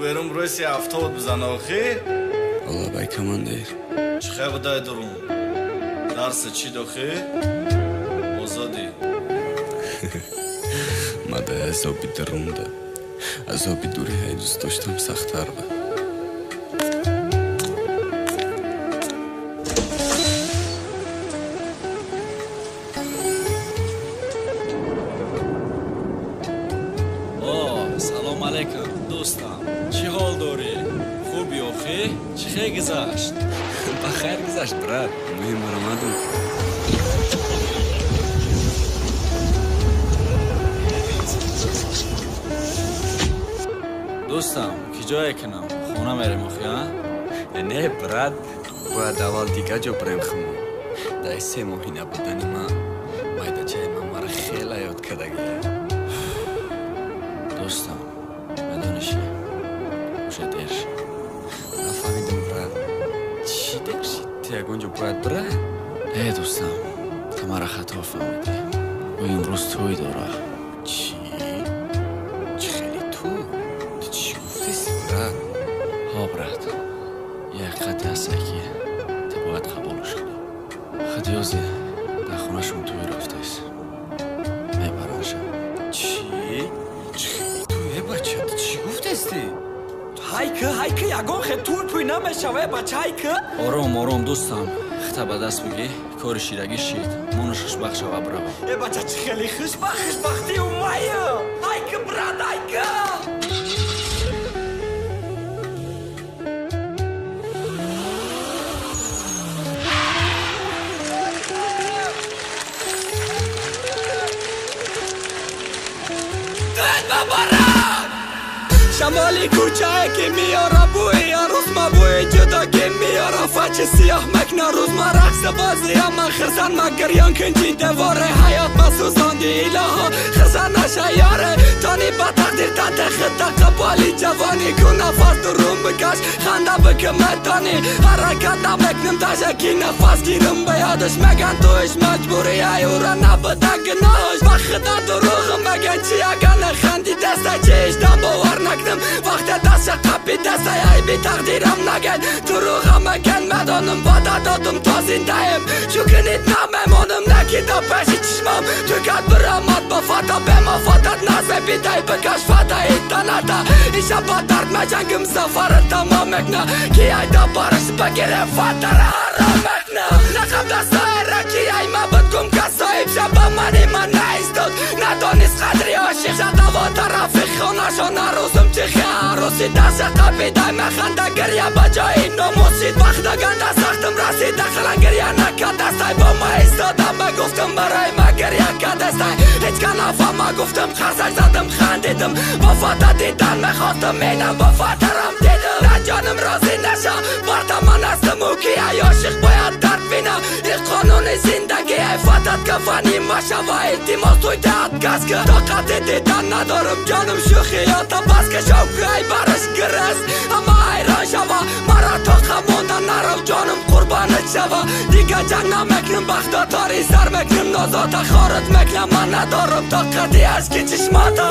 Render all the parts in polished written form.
برم روی افتاد بزن آخی الله بای کماندیر چه خیلی دای درون درس چی داخی آزادی مده عذابی درون ده عذابی دوری های دوست داشتم سختر به سلام علیکم دوستم چی حال داری؟ خوبی آخی؟ چی خیلی گذشت؟ بخیر گذشت برد مهم برامدون دوستم کی جای کنم؟ خونه میریم آخی ها؟ نه برد باید اول دیگه جا بریم خمون دای 3 ماهی نبودنی من مایده چای من مرا خیلی یاد کردگیه دوستم بدانشی خوشه درش نفهمیدم برد چی درشی؟ تو یکونجا باید برد؟ نه دوستم تو مرا خطا فهمیدی و امروز توی داره چی؟ چی خیلی تو چی گفتیستی برد؟ ها برد یک قطع هسته که تو باید قبولش کنی خدیازی در خونهشون توی رفتیست میبرنشم چی؟ چی خیلی توی بچه چی گفتیستی؟ هایکه یگان خیلی توی پوی نمیشوه بچه هایکه؟ آرام دوستم خطا به دست بگی کار شیرگی شید مانوشش بخش و برو ای بچه چی خیلی خوشبختی اومایه هایکه برد هایکه شمالی کوچه که میاره بوی عروس ما بوی جدا که میاره فچ سیاه مکنه روز ما رقص بازی اما خرسن ما گریان کنجی دواره حیات ما سوزاندی الها خرسن نشیاره تانی با تقدیر تحت خطه قبالی جوانی کن نفس درون بکش خنده بکمه تانی حرکت نمکنم تشکی نفس گیرم بیادش مگن توش مجبوری ایورا نبده گناهش بخدا دروغ مگن چی اگر نخندی دسته چیش دم باور نکنم وقت دست قبی دسته ای بی تقدیرم نگن دروغم مگن مدانم بادا دادم تا زندهیم چو کنید نمیمانم نکیدا پیشی چشمم تو کت برامد با فتا به ما فاتت نزه بیدای بکش فتا ایتانتا ایشا با درد مجنگم سفر تمام مکنه کی ای دا بارش بگیره فتا را حرام مکنه نقب دسته رکی ای مبد گم که صاحب شبه منی من نیستاد ندانست قدری عاشق شده و طرف خانه نروزم چه عروسی دست قبی دای مخنده گریه بجایی نموسید وقت گنده سختم رسید دخلا گریه نکد دستای با ما ایستادم بگفتم برای ما گریه کد دستای هیچ کنافه ما گفتم خرسک زدم خندیدم با فتا دیدن میخواستم اینم با فاترم دیدم نه جانم راضی نشا بارتا من هستم او که ای عاشق باید درد بینه این قانون زندگی ای فاتت کفانی ماشا و التماس توی دهت کس که طاقت دیدن ندارم جانم شوخیاتا بس که شوقی ای برش گرست اما حیران شوا مرا تا خموندن نرو جانم قربانت شوا دیگه جنگ نمکنم بختا تاری سر مکنم نازاتا خارت مکنم من ندارم طاقتی از که چشماتا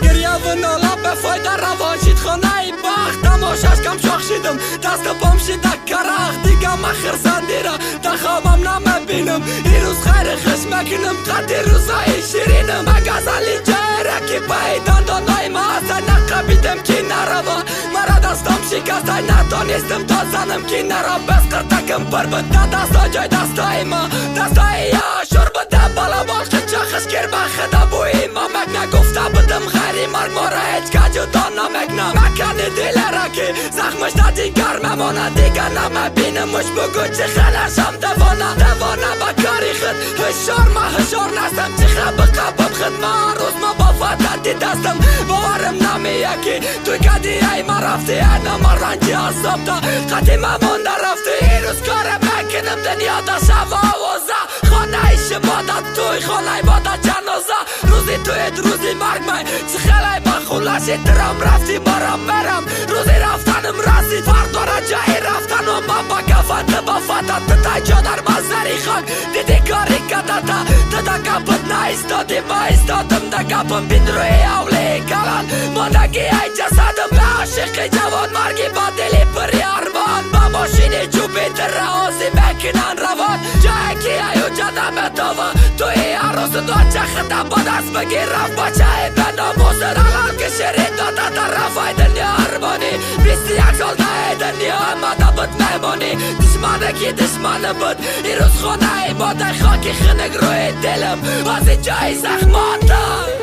گریه و ناله به فایده روان شید خانه ای بخت تماشاش کم شاخ شیدم دست پام شیده کرخ دیگه من خرسندی را تا خوابم نمیبینم این روز خیر خش مکنم قدی روزای شیرینم مگزلی جای رکی بایدان دانای ما اصلا نقبیدم که نروا مرا دستم شکسته نتانستم تا زنم که نرا بس قرتکم پر بده دستا جای دستای ما دستای یا شور بده بالا بال خچه خشکر بخده بوی ما مکنه گفته بدم خیری مرگ مارا هیچ که جدا نمکنه مکنه دل را که زخمش تا دیگر ممانه دیگر نمبینمش بگو چه خلشم دوانه بکاری خد هشار ما هشار نستم چه خب قبب خد ما روز ما با فتت دستم باورم نمیه که توی کدی ای ما رفتی اینا ما رنجی حساب تا قدی ممانده رفتی این روز کاره بکنم دنیا دا شوا آوازه خانه ای شبادت توی خانه ای بادا جنازه روزی توی روزی مرگ من چه خیلی با خلاشی درم رفتی برم روزی رفتنم رسید فردا را جایی رفتن و ما با گپت نایستادی ما ایستادم ده گپم بین روی اولی کلان ماندگی ای جسدم به عاشق جوان مرگی با دلی پری ارمان با ماشین جوپیتر رازی بکنن روان جایی که ایو جدم تاوا توی عروس دو چختا با دست بگیر رفت بچه به ناموز رلال که شرید داده طرف های دنیا ارمانی 21 سال ده دنیا اما دبت میمانی دشمنه کی دشمنه بود این روز خونه ای با ده خاکی خنگ روی دلم از این جای زخماتا